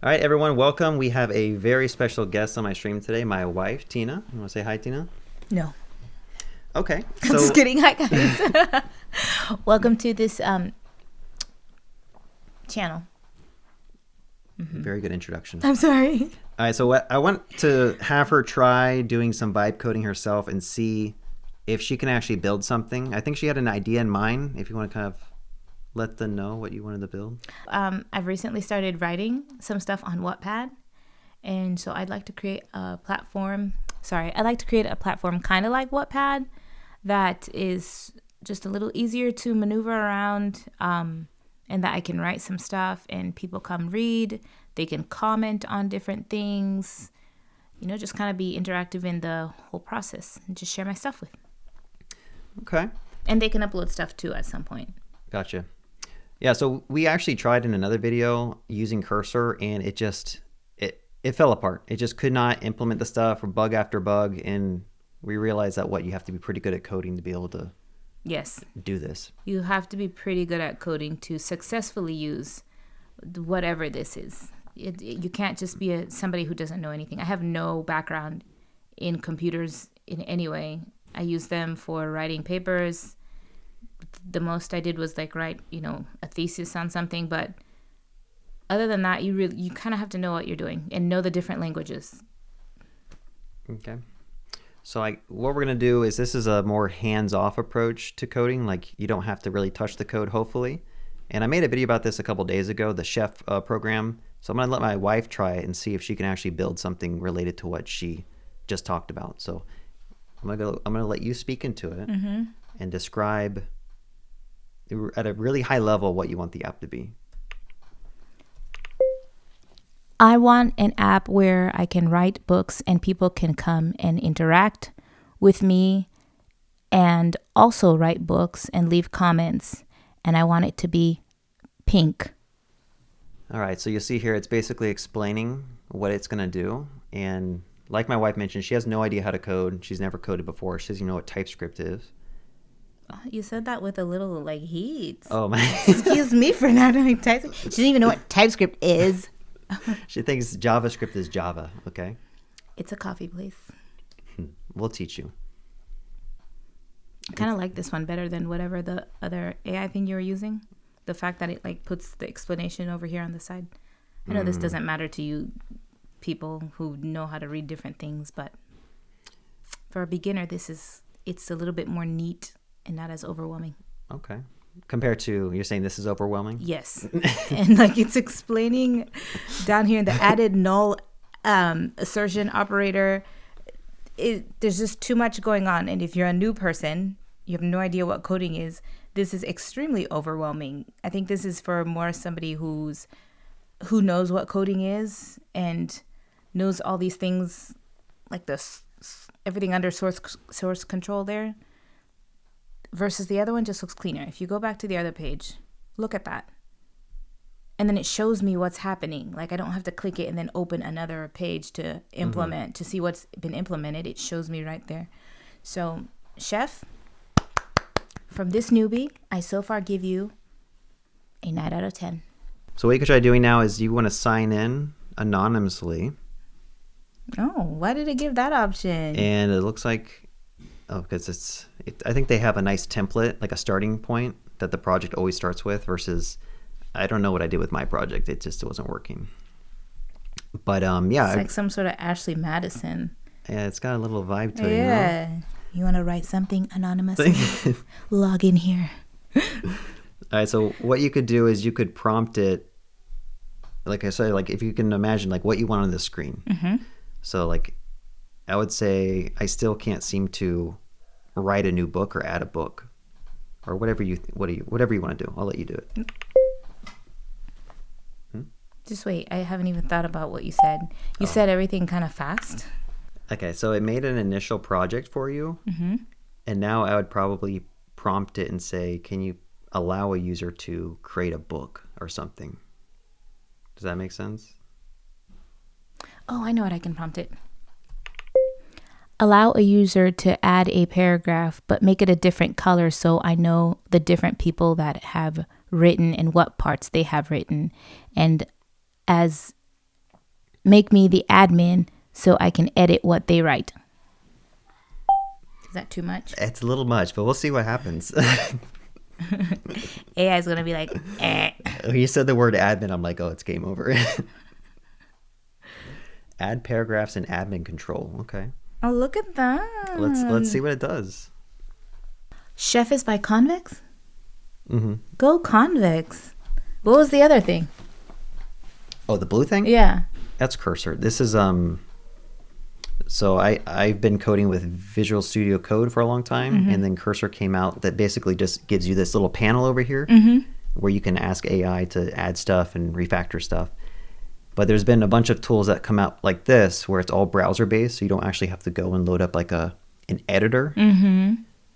All right, everyone, welcome. We have a very special guest on my stream today, my wife, Tina. You want to say hi, Tina? No. Okay. I'm just kidding. Hi, guys. Welcome to this channel. Very good introduction. I'm sorry. All right, so I want to have her try doing some vibe coding herself and see if she can actually build something. I think she had an idea in mind, if you want to kind of let them know what you wanted to build. I've recently started writing some stuff on Wattpad. And so I'd like to create a platform. I'd like to create a platform kind of like Wattpad that is just a little easier to maneuver around, and that I can write some stuff and people come read. They can comment on different things, just kind of be interactive in the whole process and just share my stuff with. Okay. And they can upload stuff too at some point. Gotcha. Yeah, so we actually tried in another video using Cursor, and it fell apart. It just could not implement the stuff, or bug after bug, and we realized that you have to be pretty good at coding to be able to do this. You have to be pretty good at coding to successfully use whatever this is. You can't just be somebody who doesn't know anything. I have no background in computers in any way. I use them for writing papers. The most I did was write, a thesis on something. But other than that, you kind of have to know what you're doing and know the different languages. Okay. So what we're going to do is, this is a more hands-off approach to coding. You don't have to really touch the code, hopefully. And I made a video about this a couple days ago, the Chef program. So I'm going to let my wife try it and see if she can actually build something related to what she just talked about. So I'm going to let you speak into it and describe at a really high level what you want the app to be. I want an app where I can write books and people can come and interact with me and also write books and leave comments. And I want it to be pink. All right, so you see here, it's basically explaining what it's going to do. And like my wife mentioned, she has no idea how to code. She's never coded before. She doesn't even know what TypeScript is. Oh, you said that with a little heat. Oh, my. Excuse me for not knowing TypeScript. She doesn't even know what TypeScript is. She thinks JavaScript is Java, okay? It's a coffee place. We'll teach you. I kind of like this one better than whatever the other AI thing you were using. The fact that it puts the explanation over here on the side. I know this doesn't matter to you people who know how to read different things, but for a beginner, it's a little bit more neat and not as overwhelming. Okay. Compared to, you're saying this is overwhelming? Yes. And it's explaining down here in the added null assertion operator. There's just too much going on. And if you're a new person, you have no idea what coding is, this is extremely overwhelming. I think this is for more somebody who knows what coding is and knows all these things, like everything under source control there. Versus the other one just looks cleaner. If you go back to the other page, look at that. And then it shows me what's happening. I don't have to click it and then open another page to implement, to see what's been implemented. It shows me right there. So, Chef, from this newbie, I so far give you a 9 out of 10. So what you could try doing now is you want to sign in anonymously. Oh, why did it give that option? And it looks like... Oh, because I think they have a nice template, like a starting point that the project always starts with, versus I don't know what I did with my project. It wasn't working. But yeah. It's like some sort of Ashley Madison. Yeah, it's got a little vibe to it. Yeah. You want to write something anonymously? Log in here. All right, so what you could do is you could prompt it, like I said, if you can imagine what you want on the screen. So I would say, I still can't seem to write a new book or add a book, or whatever you want to do. I'll let you do it. Just wait. I haven't even thought about what you said. You said everything kind of fast. Okay, so it made an initial project for you, and now I would probably prompt it and say, can you allow a user to create a book or something? Does that make sense? Oh, I know what I can prompt it. Allow a user to add a paragraph, but make it a different color so I know the different people that have written and what parts they have written. And as make me the admin so I can edit what they write. Is that too much? It's a little much, but we'll see what happens. AI is going to be like, eh. When you said the word admin, I'm like, oh, it's game over. Add paragraphs in admin control. Okay. Oh, look at that. Let's see what it does. Chef is by Convex? Mm-hmm. Go Convex. What was the other thing? Oh, the blue thing? Yeah. That's Cursor. This is so I've been coding with Visual Studio Code for a long time, and then Cursor came out that basically just gives you this little panel over here where you can ask AI to add stuff and refactor stuff. But there's been a bunch of tools that come out like this where it's all browser based, so you don't actually have to go and load up like an editor.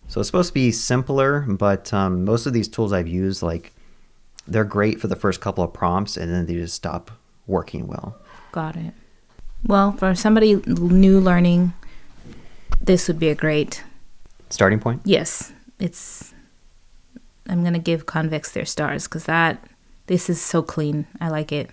So it's supposed to be simpler, but most of these tools I've used, like, they're great for the first couple of prompts, and then they just stop working well. Got it. Well, for somebody new learning, this would be a great Starting point? Yes. I'm going to give Convex their stars because this is so clean. I like it.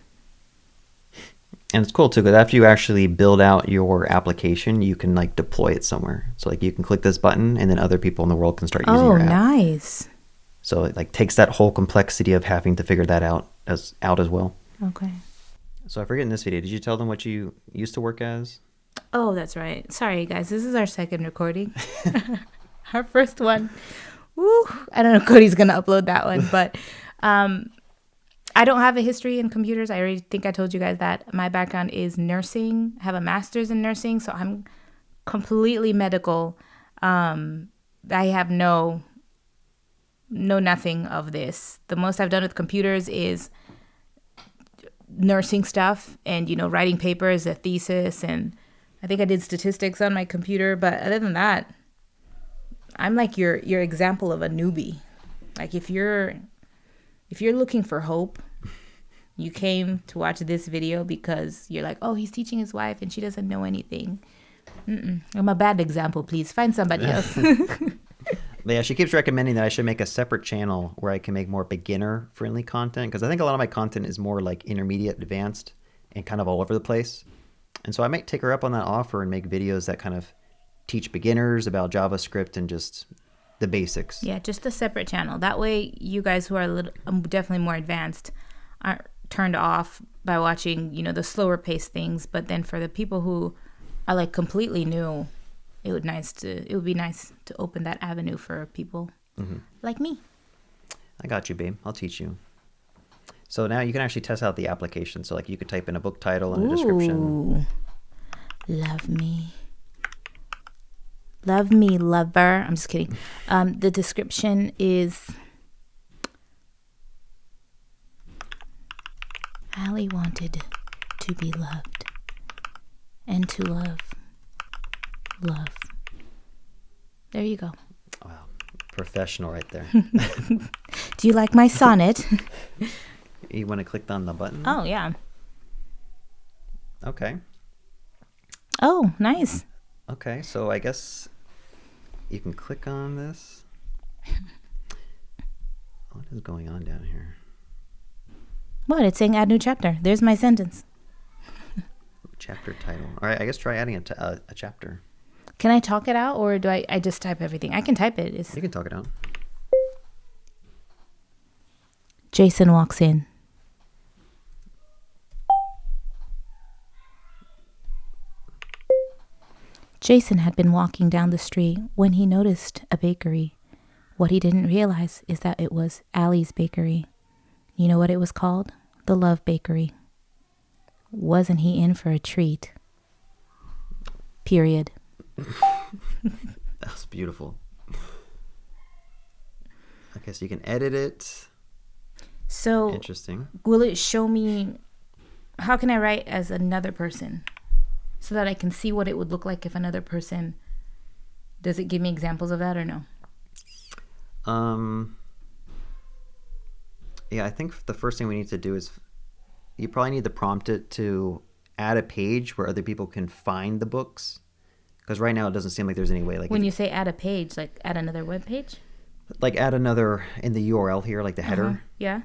And it's cool too, because after you actually build out your application, you can like deploy it somewhere. So like you can click this button, and then other people in the world can start using your app. Oh, nice. So it like takes that whole complexity of having to figure that out as well. Okay. So I forget in this video, did you tell them what you used to work as? Oh, that's right. Sorry, guys. This is our second recording. Our first one. Woo. I don't know if Cody's going to upload that one, but I don't have a history in computers. I already think I told you guys that. My background is nursing. I have a master's in nursing, so I'm completely medical. I have no nothing of this. The most I've done with computers is nursing stuff and, writing papers, a thesis, and I think I did statistics on my computer. But other than that, I'm like your example of a newbie. Like if you're looking for hope, you came to watch this video because you're like, oh, he's teaching his wife and she doesn't know anything. I'm a bad example. Please find somebody else. But yeah, she keeps recommending that I should make a separate channel where I can make more beginner-friendly content, because I think a lot of my content is more like intermediate, advanced, and kind of all over the place. And so I might take her up on that offer and make videos that kind of teach beginners about JavaScript and just the basics. Yeah, just a separate channel. That way, you guys who are definitely more advanced aren't turned off by watching, the slower paced things. But then for the people who are like completely new, it would be nice to open that avenue for people like me. I got you, babe. I'll teach you. So now you can actually test out the application. So like you could type in a book title and a description. Love me. Love me, lover. I'm just kidding. The description is, Allie wanted to be loved and to love. There you go. Wow. Professional right there. Do you like my sonnet? You want to click on the button? Oh, yeah. Okay. Oh, nice. Okay, so I guess you can click on this. What is going on down here? What? It's saying add new chapter. There's my sentence. Chapter title. All right, I guess try adding a chapter. Can I talk it out, or do I just type everything? I can type it. You can talk it out. Jason walks in. Jason had been walking down the street when he noticed a bakery. What he didn't realize is that it was Allie's bakery. You know what it was called? The Love Bakery. Wasn't he in for a treat? Period. That's beautiful. Okay, so you can edit it. So, interesting. Will it show me, how can I write as another person so that I can see what it would look like if another person, does it give me examples of that or no? Yeah, I think the first thing we need to do is you probably need to prompt it to add a page where other people can find the books. Because right now it doesn't seem like there's any way. Like when you say add a page, like add another web page? Like add another in the URL here, like the header. Yeah.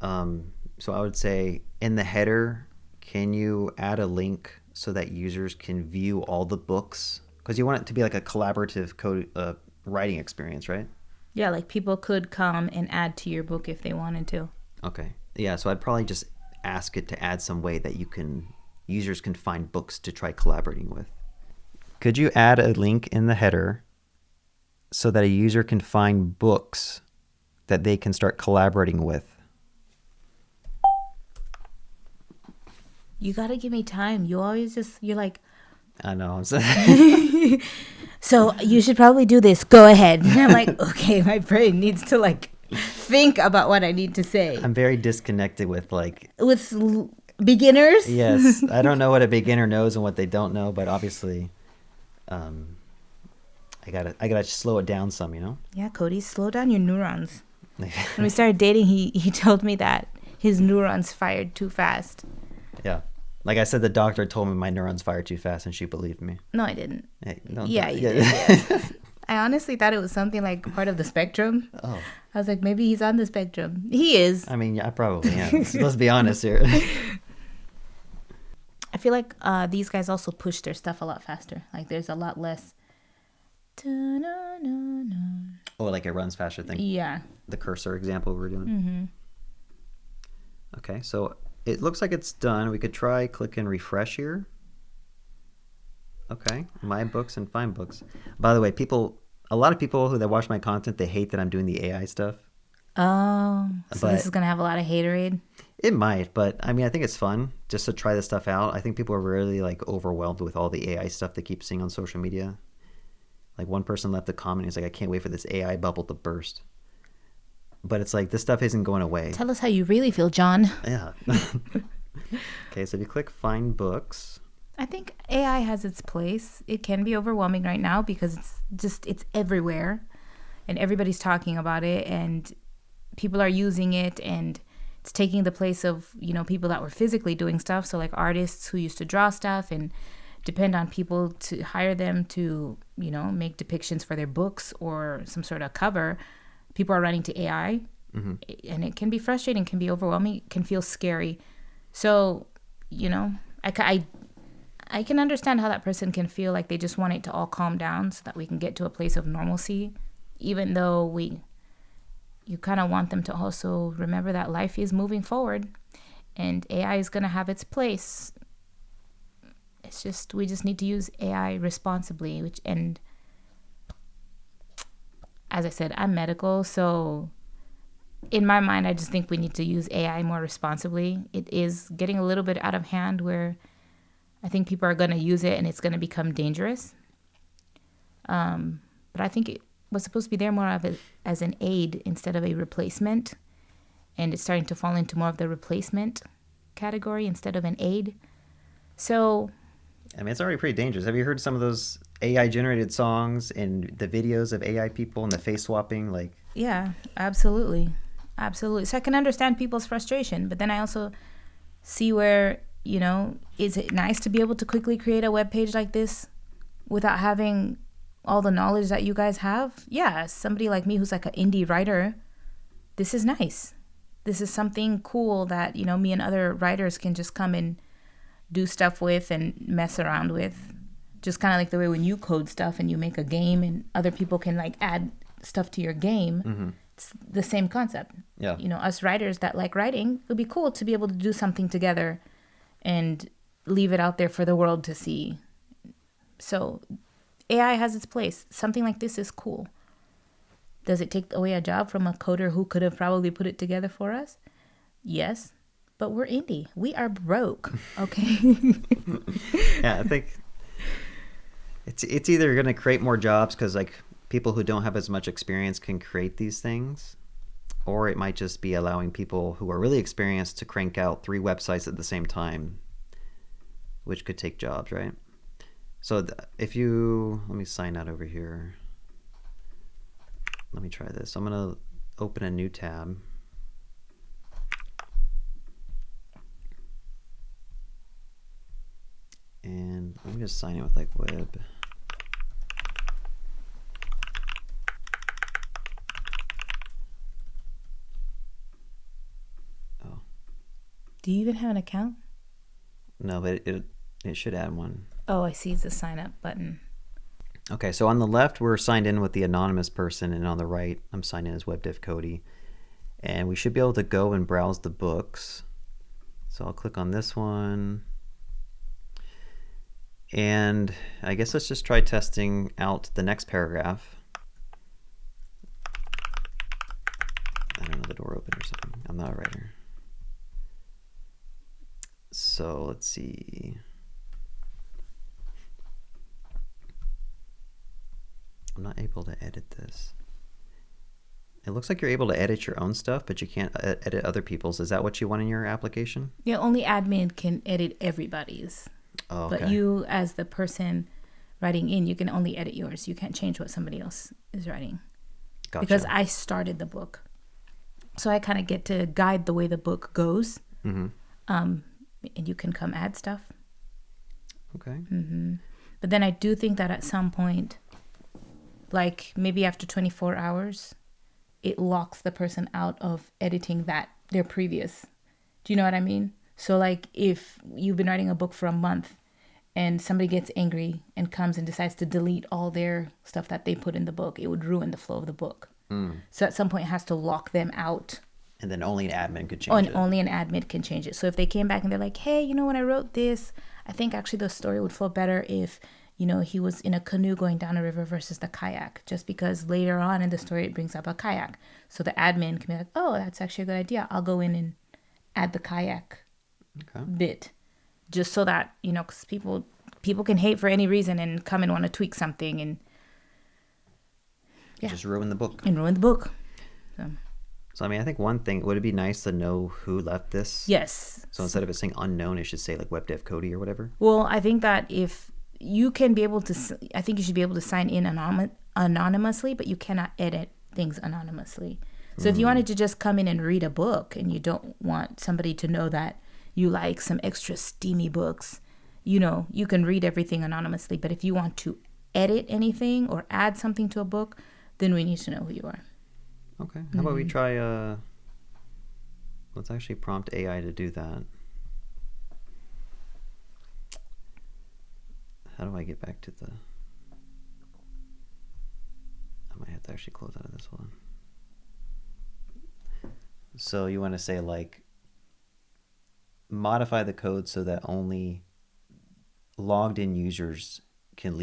So I would say in the header, can you add a link so that users can view all the books? Because you want it to be like a collaborative code writing experience, right? Yeah, like people could come and add to your book if they wanted to. Okay. Yeah, so I'd probably just ask it to add some way that users can find books to try collaborating with. Could you add a link in the header so that a user can find books that they can start collaborating with? You gotta give me time. You're like, I know. so you should probably do this. Go ahead. And I'm like, okay, my brain needs to like think about what I need to say. I'm very disconnected with Beginners. Yes, I don't know what a beginner knows and what they don't know, but obviously, I gotta slow it down some, you know. Yeah, Cody, slow down your neurons. When we started dating, he told me that his neurons fired too fast. Yeah, like I said, the doctor told me my neurons fire too fast, and she believed me. No, I didn't. Hey, Yeah, you did. Yeah. I honestly thought it was something like part of the spectrum. Oh, I was like, maybe he's on the spectrum. He is. I mean, yeah, I probably am. Let's be honest here. I feel like these guys also push their stuff a lot faster. Like there's a lot less. Oh, like it runs faster than Yeah. the cursor example we were doing. Mm-hmm. Okay, so it looks like it's done. We could try click and refresh here. Okay, my books and find books. By the way, a lot of people that watch my content, they hate that I'm doing the AI stuff. Oh, so But this is gonna have a lot of haterade. it might, but I mean, I think it's fun just to try this stuff out. I think people are really like overwhelmed with all the AI stuff they keep seeing on social media. Like one person left a comment, he's like, I can't wait for this AI bubble to burst. But it's like, this stuff isn't going away. Tell us how you really feel, John. Yeah. Okay, so if you click find books. I think AI has its place. It can be overwhelming right now because it's everywhere and everybody's talking about it and people are using it and it's taking the place of, people that were physically doing stuff. So like artists who used to draw stuff and depend on people to hire them to, make depictions for their books or some sort of cover. People are running to AI, and it can be frustrating, can be overwhelming, can feel scary. So, I can understand how that person can feel like they just want it to all calm down so that we can get to a place of normalcy, even though you kind of want them to also remember that life is moving forward and AI is going to have its place. It's just, we just need to use AI responsibly, and as I said, I'm medical, so in my mind, I just think we need to use AI more responsibly. It is getting a little bit out of hand where I think people are going to use it and it's going to become dangerous. But I think it was supposed to be there more of as an aid instead of a replacement. And it's starting to fall into more of the replacement category instead of an aid. So, I mean, it's already pretty dangerous. Have you heard some of those AI generated songs and the videos of AI people and the face swapping? Like, yeah, absolutely. Absolutely. So I can understand people's frustration, but then I also see where, is it nice to be able to quickly create a web page like this without having all the knowledge that you guys have? Yeah, somebody like me who's like an indie writer, this is nice. This is something cool that, me and other writers can just come and do stuff with and mess around with. Just kind of like the way when you code stuff and you make a game and other people can like add stuff to your game. Mm-hmm. It's the same concept. Yeah. Us writers that like writing, it would be cool to be able to do something together and leave it out there for the world to see. So AI has its place. Something like this is cool. Does it take away a job from a coder who could have probably put it together for us? Yes. But we're indie. We are broke. Okay. Yeah, I think it's either going to create more jobs because like people who don't have as much experience can create these things, or it might just be allowing people who are really experienced to crank out 3 websites at the same time, which could take jobs, right? So let me sign out over here. Let me try this. I'm going to open a new tab. And let me just sign in with like web. Do you even have an account? No, but it should add one. Oh, I see. It's a sign up button. Okay, so on the left, we're signed in with the anonymous person, and on the right, I'm signed in as WebDev Cody. And we should be able to go and browse the books. So I'll click on this one. And I guess let's just try testing out the next paragraph. I don't know, the door open or something. I'm not a writer. So let's see. I'm not able to edit this. It looks like you're able to edit your own stuff, but you can't edit other people's. Is that what you want in your application? Yeah, only admin can edit everybody's. Oh, okay. But you, as the person writing in, you can only edit yours. You can't change what somebody else is writing. Gotcha. Because I started the book. So I kind of get to guide the way the book goes. Mm-hmm. And you can come add stuff. Okay. Mm-hmm. But then I do think that at some point, like maybe after 24 hours, it locks the person out of editing their previous. Do you know what I mean? So like if you've been writing a book for a month and somebody gets angry and comes and decides to delete all their stuff that they put in the book, it would ruin the flow of the book. So at some point it has to lock them out. And then only an admin could change it. Only an admin can change it. So if they came back and they're like, hey, when I wrote this, I think actually the story would flow better if, he was in a canoe going down a river versus the kayak, just because later on in the story it brings up a kayak. So the admin can be like, oh, that's actually a good idea. I'll go in and add the kayak bit, just so that, because people can hate for any reason and come and want to tweak something and just ruin the book. And ruin the book. So I mean, I think one thing, would it be nice to know who left this? Yes. So instead of it saying unknown, it should say like WebDev Cody or whatever. Well, I think that if you can be able to, I think you should be able to sign in anonymously, but you cannot edit things anonymously. So if you wanted to just come in and read a book and you don't want somebody to know that you like some extra steamy books, you can read everything anonymously. But if you want to edit anything or add something to a book, then we need to know who you are. Okay. How about we try, let's actually prompt AI to do that. How do I get back to the... I might have to actually close out of this one. So you want to say like, modify the code so that only logged in users can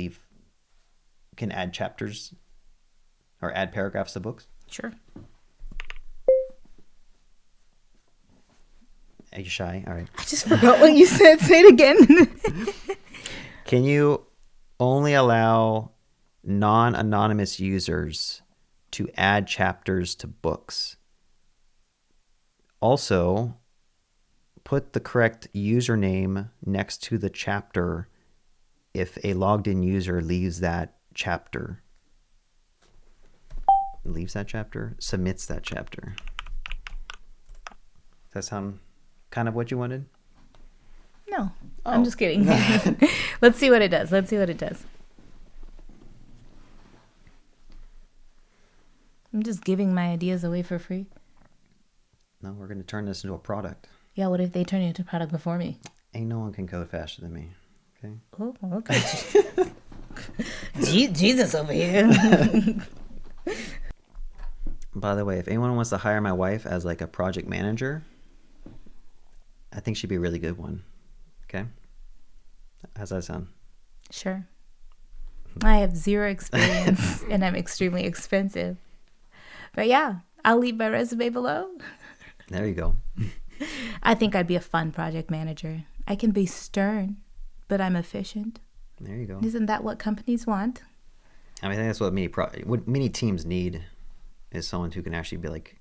add chapters or add paragraphs to books? Sure. Are you shy? All right. I just forgot what you said. Say it again. Can you only allow non-anonymous users to add chapters to books? Also, put the correct username next to the chapter if a logged in user leaves that chapter. Submits that chapter. Does that sound kind of what you wanted? No, I'm just kidding. Let's see what it does. I'm just giving my ideas away for free. No, we're going to turn this into a product. Yeah, what if they turn it into a product before me? Ain't no one can code faster than me. Okay. Oh, okay. Jesus over here. By the way, if anyone wants to hire my wife as like a project manager, I think she'd be a really good one. Okay? How's that sound? Sure. I have zero experience and I'm extremely expensive. But yeah, I'll leave my resume below. There you go. I think I'd be a fun project manager. I can be stern, but I'm efficient. There you go. Isn't that what companies want? I mean, I think that's what many teams need is someone who can actually be like,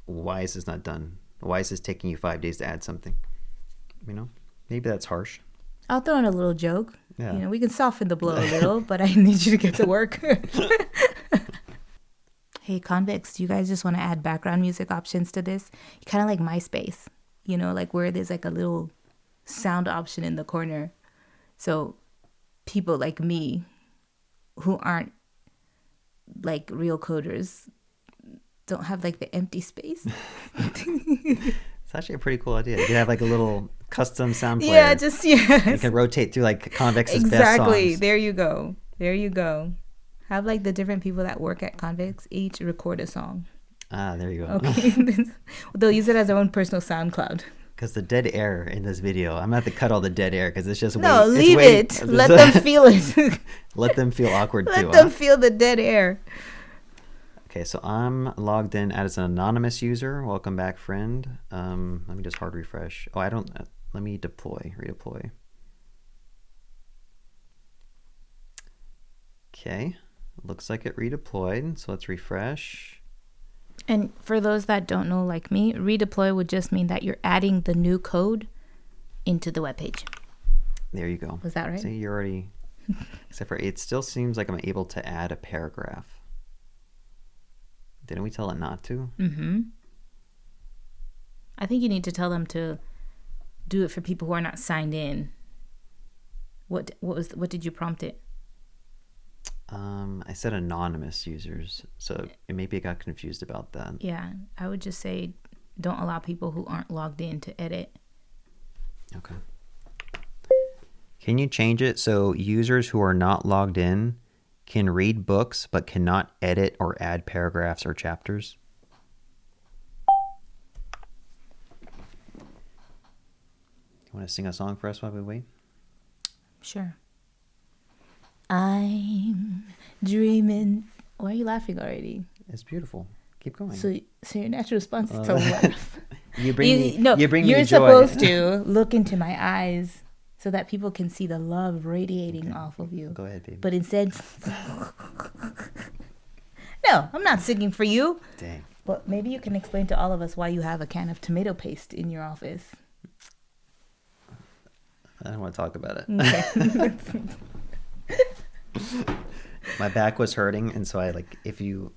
why is this not done? Why is this taking you 5 days to add something? Maybe that's harsh. I'll throw in a little joke. Yeah. We can soften the blow a little, but I need you to get to work. Hey, convicts, do you guys just want to add background music options to this? Kind of like MySpace, like where there's like a little sound option in the corner. So people like me who aren't like real coders don't have like the empty space. It's actually a pretty cool idea. You could have like a little custom sound player. Yeah, just yes. You can rotate through like Convex's best Exactly. songs. There you go. There you go. Have like the different people that work at Convex each record a song. Ah, there you go. Okay. They'll use it as their own personal SoundCloud. Because the dead air in this video, I'm gonna have to cut all the dead air because it's just No, it's leave it. Let them feel it. Let them feel awkward too. Let them feel the dead air. Okay, so I'm logged in as an anonymous user. Welcome back, friend. Let me just hard refresh. Oh, I don't. Let me redeploy. Okay, looks like it redeployed. So let's refresh. And for those that don't know, like me, redeploy would just mean that you're adding the new code into the webpage. There you go. Was that right? See, you're already. Except for it still seems like I'm able to add a paragraph. Didn't we tell it not to? Mm-hmm. I think you need to tell them to do it for people who are not signed in. What did you prompt it? I said anonymous users, so maybe I got confused about that. Yeah, I would just say don't allow people who aren't logged in to edit. Okay. Can you change it so users who are not logged in can read books but cannot edit or add paragraphs or chapters? You want to sing a song for us while we wait? Sure. I'm dreaming. Why are you laughing already? It's beautiful. Keep going. So your natural response is to laugh. You bring me joy. You're supposed to look into my eyes so that people can see the love radiating off of you. Go ahead, baby. But instead, no, I'm not singing for you. Dang. But maybe you can explain to all of us why you have a can of tomato paste in your office. I don't want to talk about it. Okay. My back was hurting, and so if you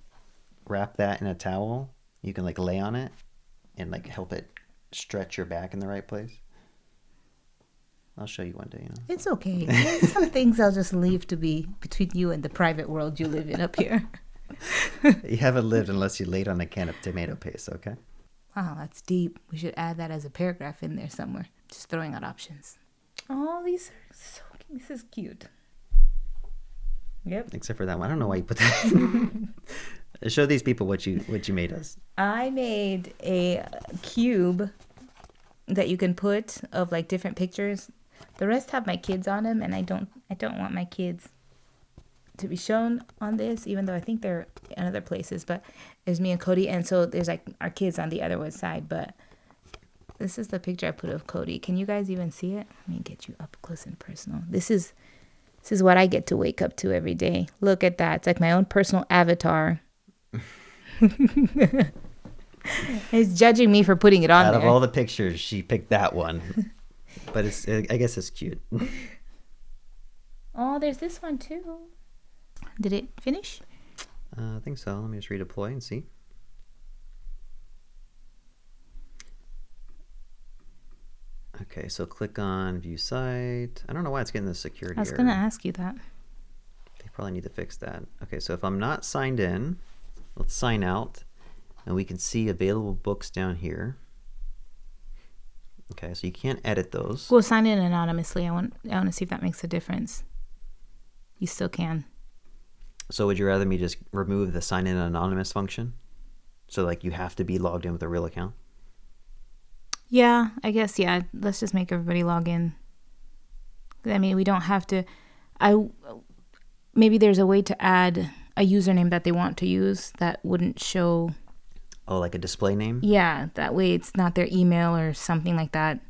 wrap that in a towel, you can lay on it and help it stretch your back in the right place. I'll show you one day. It's okay. Some things I'll just leave to be between you and the private world you live in up here. You haven't lived unless you laid on a can of tomato paste, okay? Wow, that's deep. We should add that as a paragraph in there somewhere. Just throwing out options. Oh, these are so cute. This is cute. Yep. Except for that one. I don't know why you put that. Show these people what you made us. I made a cube that you can put of different pictures. The rest have my kids on them, and I don't want my kids to be shown on this, even though I think they're in other places. But there's me and Cody, and so there's our kids on the other side. But this is the picture I put of Cody. Can you guys even see it? Let me get you up close and personal. This is what I get to wake up to every day. Look at that. It's like my own personal avatar. He's judging me for putting it on Out there. of all the pictures, she picked that one. But I guess it's cute. Oh, there's this one too. Did it finish? I think so. Let me just redeploy and see. Okay, so click on view site. I don't know why it's getting the security I was error. going to ask you that. They probably need to fix that. Okay, so if I'm not signed in, let's sign out. And we can see available books down here. Okay, so you can't edit those. We'll sign in anonymously. I want to see if that makes a difference. You still can. So would you rather me just remove the sign in anonymous function? So you have to be logged in with a real account? Yeah, I guess, yeah. Let's just make everybody log in. I mean, we don't have to. Maybe there's a way to add a username that they want to use that wouldn't show. Oh, like a display name? Yeah, that way it's not their email or something like that.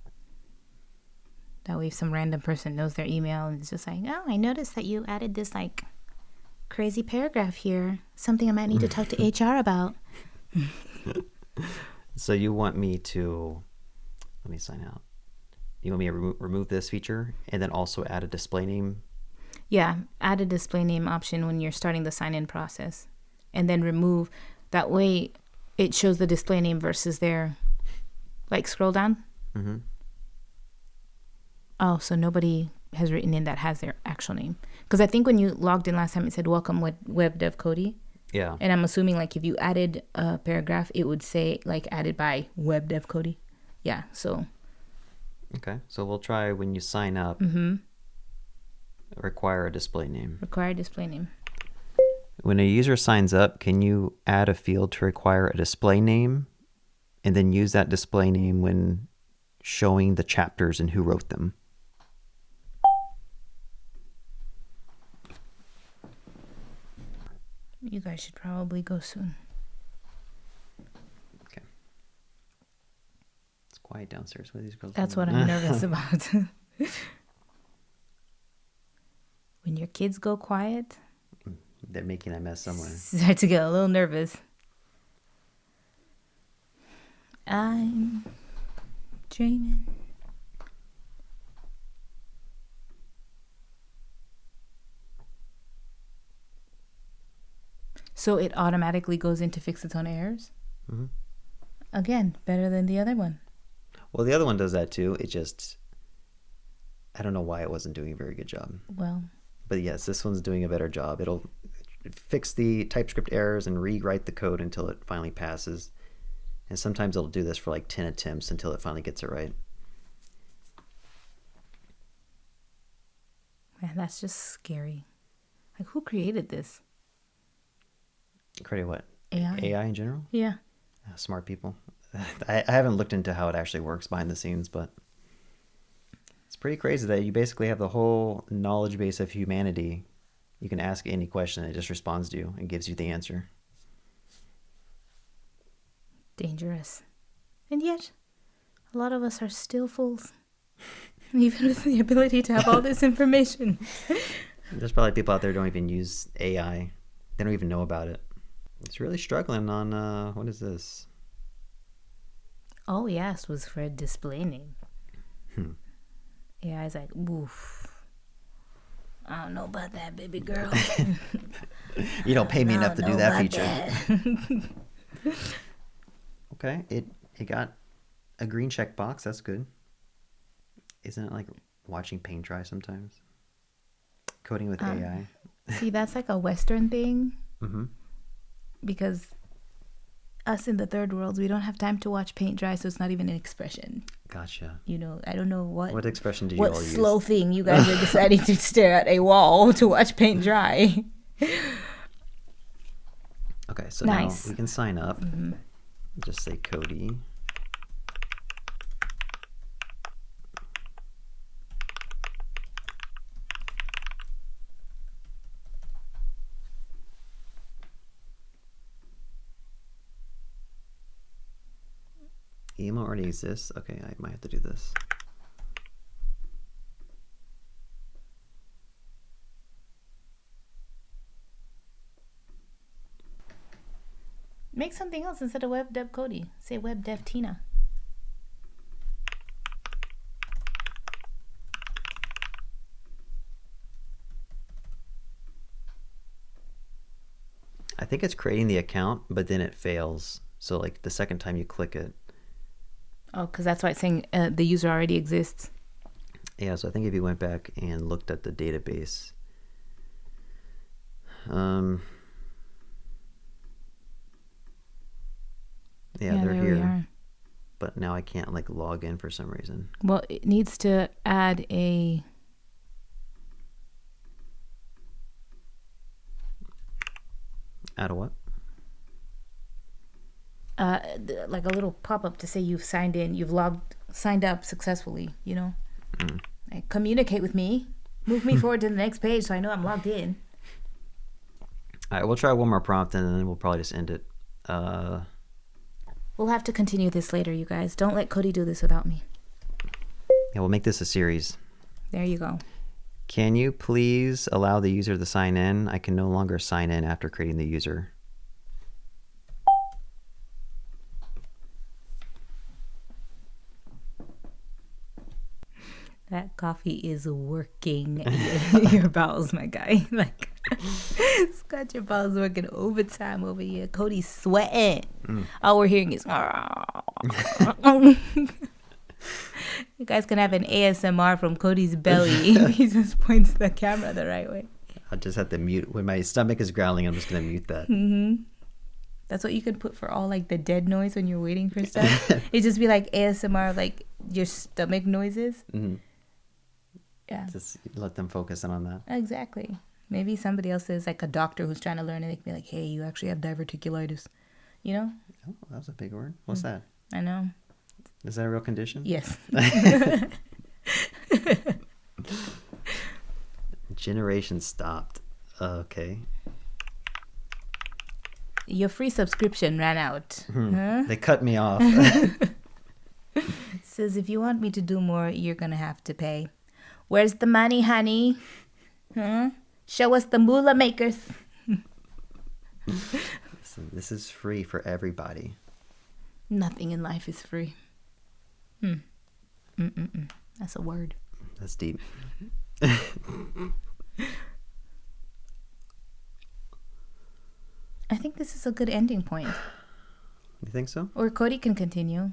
That way if some random person knows their email and it's just oh, I noticed that you added this crazy paragraph here. Something I might need to talk to HR about. So you want me to, let me sign out. You want me to remove this feature and then also add a display name? Yeah, add a display name option when you're starting the sign-in process. And then remove, that way it shows the display name versus their, scroll down. Mm-hmm. Oh, so nobody has written in that has their actual name. Because I think when you logged in last time, it said, welcome web dev Cody. Yeah. And I'm assuming if you added a paragraph, it would say added by web dev Cody. Yeah, so. Okay, so we'll try when you sign up, require a display name. Require display name. When a user signs up, can you add a field to require a display name and then use that display name when showing the chapters and who wrote them? You guys should probably go soon. Okay. It's quiet downstairs. What are these girls That's doing? what I'm nervous about. When your kids go quiet, They're making a mess somewhere. start to get a little nervous. I'm dreaming. So it automatically goes in to fix its own errors? Mm-hmm. Again, better than the other one. Well, the other one does that too. It just, I don't know why it wasn't doing a very good job. Well, But yes, this one's doing a better job. It'll fix the TypeScript errors and rewrite the code until it finally passes. And sometimes it'll do this for like 10 attempts until it finally gets it right. man, that's just scary. Like, who created this? Credit what? AI? AI in general? Yeah. Smart people. I haven't looked into how it actually works behind the scenes, but it's pretty crazy that you basically have the whole knowledge base of humanity. You can ask any question, it just responds to you and gives you the answer. Dangerous. And yet, a lot of us are still fools. Even with the ability to have all this information. There's probably people out there who don't even use AI. They don't even know about it. It's really struggling on, what is this? All we asked was for a display name. Yeah, I was like, oof. I don't know about that, baby girl. You don't pay me enough to do that feature. That. Okay, it got a green check box. That's good. Isn't it like watching paint dry sometimes? Coding with AI. See, that's like a Western thing. Mm-hmm. Because us in the third world, we don't have time to watch paint dry, so it's not even an expression. Gotcha. You know, I don't know What expression did you what all use? slow thing you guys are deciding to stare at a wall to watch paint dry. Okay, so Nice. now we can sign up. Just say Cody. Email already exists. Okay, I might have to do this. Make something else instead of web dev Cody. Say web dev Tina. I think it's creating the account, but then it fails. So like the second time you click it. Oh, because that's why it's saying the user already exists. Yeah, so I think if you went back and looked at the database, yeah, they're there we here, are. but now I can't like log in for some reason. Well, it needs to add a... Add a what? like a little pop-up to say you've signed in, signed up successfully, you know? Like, communicate with me. Move me forward to the next page so I know I'm logged in. All right, we'll try one more prompt and then we'll probably just end it. We'll have to continue this later, you guys. Don't let Cody do this without me. Yeah, we'll make this a series. There you go. Can you please allow the user to sign in? I can no longer sign in after creating the user. That coffee is working your bowels, my guy. Like, Scott, your bowels working overtime over here. Cody's sweating. All we're hearing is... You guys can have an ASMR from Cody's belly. He just points the camera the right way. I'll just have to mute. When my stomach is growling, I'm just going to mute that. That's what you could put for all like the dead noise when you're waiting for stuff. It'd just be like ASMR, like your stomach noises. Mm-hmm. Yeah. Just let them focus in on that. Exactly. Maybe somebody else is like a doctor who's trying to learn and they can be like, hey, you actually have diverticulitis. You know? Oh, that was a big word. What's that? I know. Is that a real condition? Yes. Generation stopped. Okay. Your free subscription ran out. Huh? They cut me off. Says, if you want me to do more, you're going to have to pay. Where's the money, honey? Huh? Show us the moolah makers. Listen, this is free for everybody. Nothing in life is free. That's a word. That's deep. I think this is a good ending point. You think so? Or Cody can continue.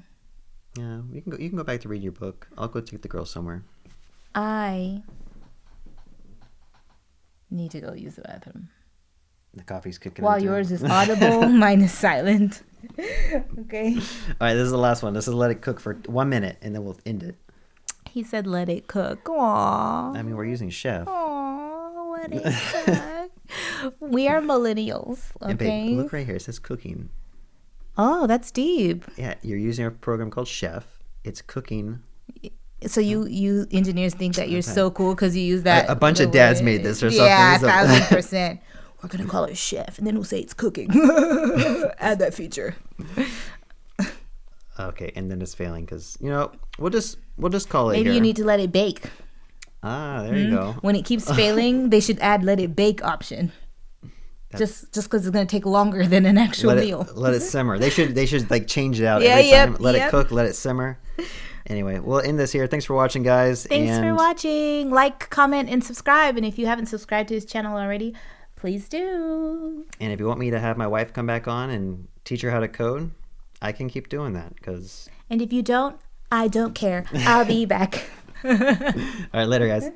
Yeah, you can go. You can go back to read your book. I'll go take the girls somewhere. I need to go use the bathroom. The coffee's kicking. While into yours it. is audible, mine is silent. Okay. All right, this is the last one. This is let it cook for 1 minute, and then we'll end it. He said, "Let it cook." Aww. I mean, we're using Chef. Aww, let it cook. We are millennials. And Okay. babe, look right here. It says cooking. Oh, that's deep. Yeah, you're using a program called Chef. It's cooking. So you engineers think that you're so cool because you use that. A bunch of dads made this or something. Yeah, So- 1,000%. We're gonna call it Chef, and then we'll say it's cooking. Add that feature. Okay, and then it's failing because we'll just call it. Maybe here. you need to let it bake. There you go. When it keeps failing, they should add let it bake option. Just because it's gonna take longer than an actual meal. Let it simmer. They should like change it out Yeah, every time. Let yep. it cook. Let it simmer. Anyway, we'll end this here. Thanks for watching, guys. Thanks for watching. Like, comment, and subscribe. And if you haven't subscribed to his channel already, please do. And if you want me to have my wife come back on and teach her how to code, I can keep doing that because. And if you don't, I don't care. I'll be back. All right, later, guys.